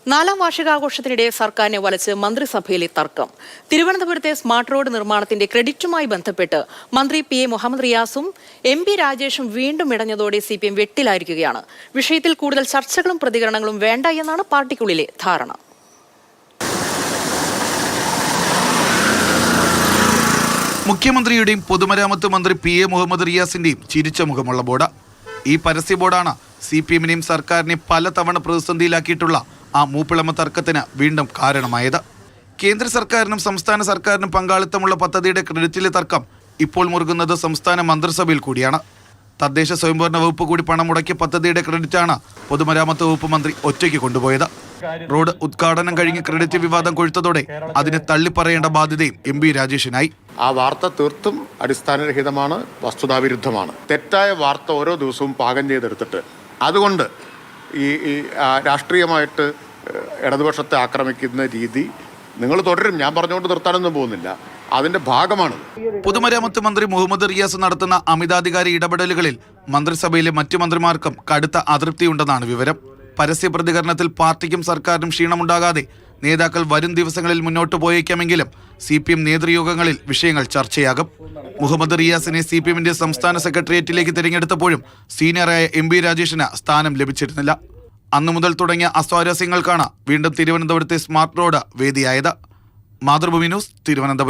നാലാം വാർഷികാഘോഷത്തിനിടെ സർക്കാരിനെ വലച്ച് മന്ത്രിസഭയിലെ തർക്കം. തിരുവനന്തപുരത്തെ സ്മാർട്ട് റോഡ് നിർമ്മാണത്തിന്റെ ക്രെഡിറ്റുമായി ബന്ധപ്പെട്ട് മന്ത്രി PA മുഹമ്മദ് റിയാസും MP രാജേഷും വീണ്ടും ഇടഞ്ഞതോടെ CPM വെട്ടിലായിരിക്കുകയാണ്. വിഷയത്തിൽ കൂടുതൽ ചർച്ചകളും പ്രതികരണങ്ങളും വേണ്ട എന്നാണ് പാർട്ടിക്കുള്ളിലെ ധാരണ. മുഖ്യമന്ത്രിയുടെയും പൊതുമരാമത്ത് മന്ത്രി PA മുഹമ്മദ് റിയാസിന്റെയും ചിരിച്ച മുഖമുള്ള ബോർഡ്. ഈ പരസ്യ ബോർഡാണ് CPMനെയും സർക്കാരിനെ പലതവണ പ്രതിസന്ധിയിലാക്കിയിട്ടുള്ള ആ മൂപ്പിളമ തർക്കത്തിന് വീണ്ടും കാരണമായത്. കേന്ദ്ര സർക്കാരിനും സംസ്ഥാന സർക്കാരിനും പങ്കാളിത്തമുള്ള പദ്ധതിയുടെ ക്രെഡിറ്റിലെ തർക്കം ഇപ്പോൾ മുറുകുന്നത് സംസ്ഥാന മന്ത്രിസഭയിൽ കൂടിയാണ്. തദ്ദേശ സ്വയംഭരണ വകുപ്പ് കൂടി പണം മുടക്കിയ പദ്ധതിയുടെ ക്രെഡിറ്റാണ് പൊതുമരാമത്ത് വകുപ്പ് മന്ത്രി ഒറ്റയ്ക്ക് കൊണ്ടുപോയത്. റോഡ് ഉദ്ഘാടനം കഴിഞ്ഞ് ക്രെഡിറ്റ് വിവാദം കൊഴുത്തതോടെ അതിനെ തള്ളിപ്പറയേണ്ട ബാധ്യതയും MP രാജേഷിനായി. ആ വാർത്ത തീർത്തും അടിസ്ഥാനരഹിതമാണ്, വസ്തുതാവിരുദ്ധമാണ്. തെറ്റായ വാർത്ത ഓരോ ദിവസവും പാകം ചെയ്തെടുത്തിട്ട് അതുകൊണ്ട് ഈ രാഷ്ട്രീയമായിട്ട് ഇടതുപക്ഷത്തെ ആക്രമിക്കുന്ന രീതി നിങ്ങൾ തുടരും. ഞാൻ പറഞ്ഞുകൊണ്ട് നിർത്താനൊന്നും പോകുന്നില്ല, അതിന്റെ ഭാഗമാണ്. പൊതുമരാമത്ത് മന്ത്രി മുഹമ്മദ് റിയാസ് നടത്തുന്ന അമിതാധികാരി ഇടപെടലുകളിൽ മന്ത്രിസഭയിലെ മറ്റു മന്ത്രിമാർക്കും കടുത്ത അതൃപ്തിയുണ്ടെന്നാണ് വിവരം. പരസ്യ പ്രതികരണത്തിൽ പാർട്ടിക്കും സർക്കാരിനും ക്ഷീണമുണ്ടാകാതെ നേതാക്കൾ വരും ദിവസങ്ങളിൽ മുന്നോട്ട് പോയേക്കാമെങ്കിലും CPM നേതൃയോഗങ്ങളിൽ വിഷയങ്ങൾ ചർച്ചയാകും. മുഹമ്മദ് റിയാസിനെ CPMന്റെ സംസ്ഥാന സെക്രട്ടേറിയറ്റിലേക്ക് തിരഞ്ഞെടുത്തപ്പോഴും സീനിയറായ MP രാജേഷിന് സ്ഥാനം ലഭിച്ചിരുന്നില്ല. അന്നു മുതൽ തുടങ്ങിയ അസ്വാരസ്യങ്ങൾക്കാണ് വീണ്ടും തിരുവനന്തപുരത്തെ സ്മാർട്ട് റോഡ് വേദിയായത്. മാതൃഭൂമി ന്യൂസ്, തിരുവനന്തപുരം.